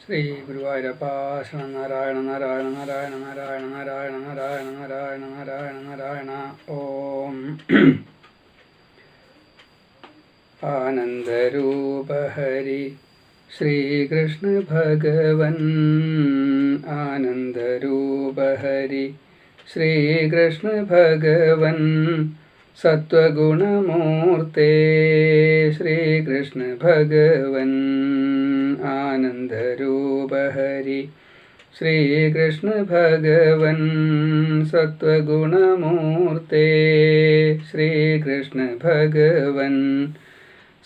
ശ്രീ ഗുരുവായൂരപ്പ ശരണം. നാരായണ നാരായണ നാരായണ നാരായണ നാരായണ നാരായണ നാരായണ നാരായണ നാരായണ. ഓം ആനന്ദരൂപ ഹരി ശ്രീകൃഷ്ണ ഭഗവൻ. ആനന്ദരൂപ ഹരി ശ്രീകൃഷ്ണ ഭഗവൻ. സത്വഗുണമൂർത്തേ ശ്രീകൃഷ്ണ ഭഗവൻ. ആനന്ദരൂപ ഹരി ശ്രീകൃഷ്ണ ഭഗവൻ. സത്വഗുണമൂർത്തേ ശ്രീകൃഷ്ണ ഭഗവൻ.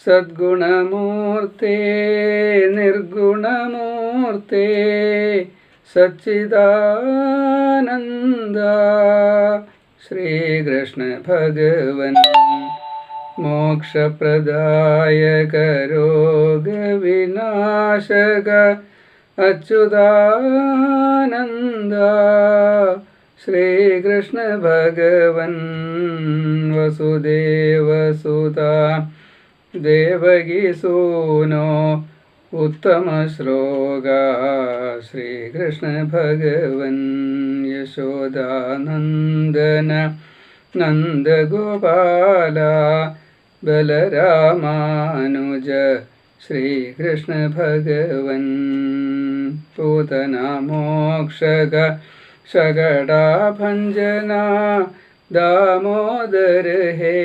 സദ്ഗുണമൂർത്തേ നിർഗുണമൂർത്തേ സച്ചിദാനന്ദ ശ്രീകൃഷ്ണ ഭഗവൻ. മോക്ഷപ്രദായക രോഗവിനാശക അച്യുതാനന്ദ ശ്രീകൃഷ്ണ ഭഗവൻ. വസുദേവസുതാ ദേവകീസൂനോ ഉത്തമശ്ലോക ശ്രീകൃഷ്ണ ഭഗവൻ. യശോദാനന്ദന നന്ദഗോപാല ബലരാമാനുജ ശ്രീകൃഷ്ണ ഭഗവൻ. പൂതനാമോക്ഷക ശകടാഭഞ്ജന ദാമോദര ഹേ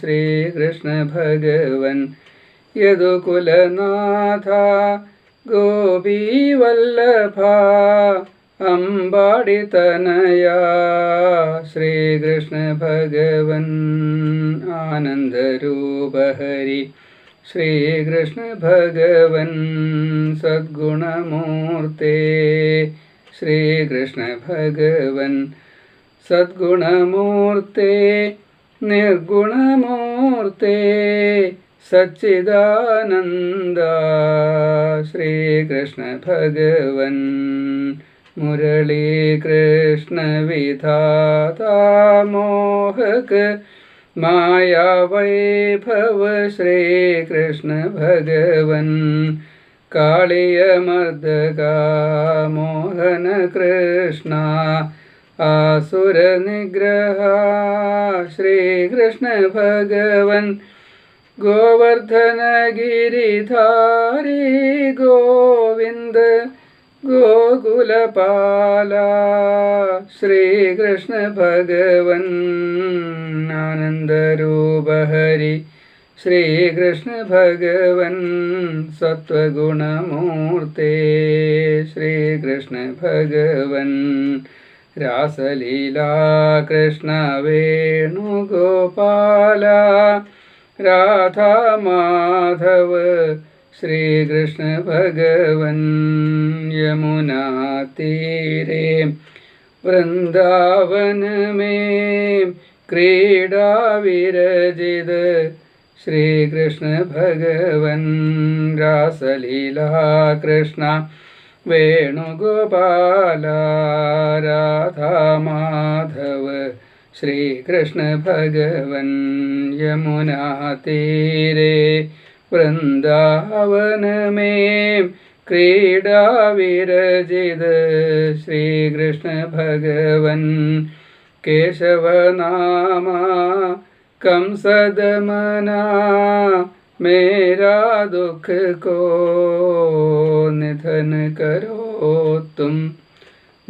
ശ്രീകൃഷ്ണ ഭഗവൻ. യദുകുലനാഥ ഗോപീവല്ലഭ അമ്പാടി തനയാ ശ്രീകൃഷ്ണ ഭഗവൻ. ആനന്ദരൂപ ഹരി ശ്രീകൃഷ്ണ ഭഗവൻ. സദ്ഗുണമൂർത്തേ ശ്രീകൃഷ്ണ ഭഗവൻ. സദ്ഗുണമൂർത്തേ നിർഗുണമൂർത്തേ സച്ചിദാനന്ദ ശ്രീകൃഷ്ണ ഭഗവൻ. മുരളീകൃഷ്ണ വിധാതാ മോഹക മായാവൈഭവ ശ്രീകൃഷ്ണ ഭഗവൻ. കാളിയമർദ്ദക മോഹന കൃഷ്ണ ആസുര നിഗ്രഹ ശ്രീകൃഷ്ണ ഭഗവൻ. ഗോവർദ്ധന ഗിരിധാരി ഗോവിന്ദ ഗോകുലപാല ശ്രീകൃഷ്ണ ഭഗവൻ. ആനന്ദരൂപ ഹരി ശ്രീകൃഷ്ണ ഭഗവൻ. സത്വഗുണമൂർത്തേ ശ്രീകൃഷ്ണ ഭഗവൻ. രാസലീലാ കൃഷ്ണ വേണുഗോപാല രാധാമാധവ ശ്രീകൃഷ്ണ ഭഗവൻ. യമുനാ തീരെ വൃന്ദാവന में ക്രീഡാ വിരജിത ശ്രീകൃഷ്ണ ഭഗവൻ. രാസലീലാ കൃഷ്ണ വേണുഗോപാല രാധാമാധവ ശ്രീകൃഷ്ണ ഭഗവൻ. യമുനാ തീരെ വൃന്ദാവന में ക്രീഡാ വിരജിത ശ്രീകൃഷ്ണ ഭഗവൻ. കേശവനാമ कंसदमना मेरा दुख को निधन करो तुम.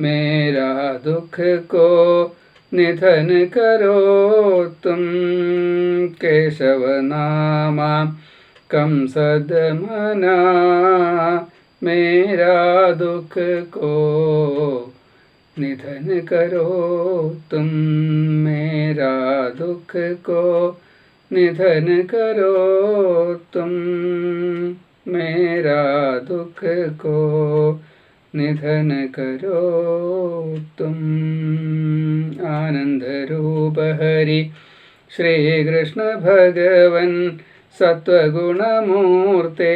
मेरा दुख को निधन करो तुम. केशव नामा कंसदमना मेरा दुख को निधन करो तुम. मेरा दुख को निधन करो तुम. मेरा दुख को निधन करो तुम. आनंदरूप हरि श्रीकृष्ण भगवन्. सत्वगुणमूर्ते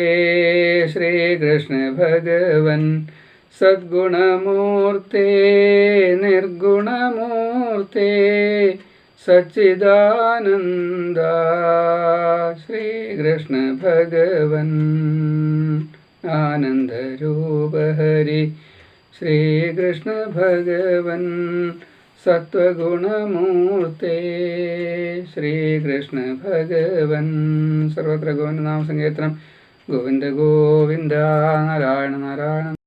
श्रीकृष्ण भगवन्. सद्गुणमूर्ते निर्गुणमूर्ते सच्चिदानंद श्रीकृष्ण भगवन्. ആനന്ദരൂപ ഹരി ശ്രീകൃഷ്ണ ഭഗവൻ സത്വഗുണമൂർത്തേ ശ്രീകൃഷ്ണ ഭഗവൻ. സർവത്ര ഗോവിന്ദനാമ സങ്കീർത്തനം. ഗോവിന്ദ ഗോവിന്ദ നാരായണ നാരായണ.